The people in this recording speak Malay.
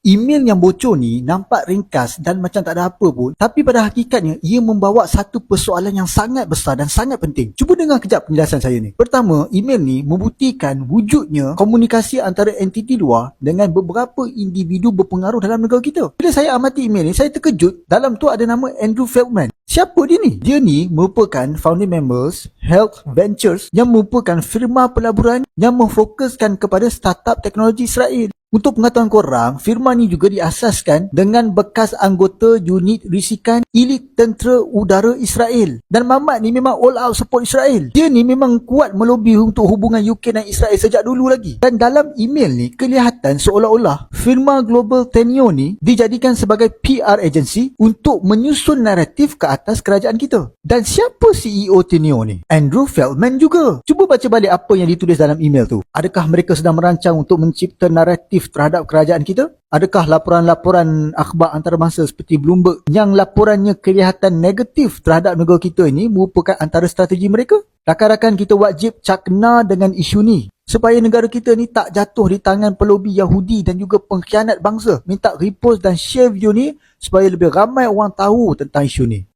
Email yang bocor ni nampak ringkas dan macam tak ada apa pun, tapi pada hakikatnya ia membawa satu persoalan yang sangat besar dan sangat penting. Cuba dengar kejap penjelasan saya ni. Pertama, email ni membuktikan wujudnya komunikasi antara entiti luar dengan beberapa individu berpengaruh dalam negara kita. Bila saya amati email ni, saya terkejut. Dalam tu ada nama Andrew Feldman. Siapa dia ni? Dia ni merupakan founding members Health Ventures yang merupakan firma pelaburan yang memfokuskan kepada startup teknologi Israel. Untuk pengetahuan korang, firma ni juga diasaskan dengan bekas anggota unit risikan elit tentera udara Israel. Dan Mamat ni memang all out support Israel. Dia ni memang kuat melobi untuk hubungan UK dan Israel sejak dulu lagi. Dan dalam email ni, kelihatan seolah-olah firma Global Teneo ni dijadikan sebagai PR agency untuk menyusun naratif ke atas kerajaan kita. Dan siapa CEO Teneo ni? Andrew Feldman juga. Cuba baca balik apa yang ditulis dalam email tu. Adakah mereka sedang merancang untuk mencipta naratif terhadap kerajaan kita? Adakah laporan-laporan akhbar antarabangsa seperti Bloomberg yang laporannya kelihatan negatif terhadap negara kita ini merupakan antara strategi mereka? Rakan-rakan kita wajib cakna dengan isu ni supaya negara kita ni tak jatuh di tangan pelobi Yahudi dan juga pengkhianat bangsa. Minta repost dan share video ni supaya lebih ramai orang tahu tentang isu ni.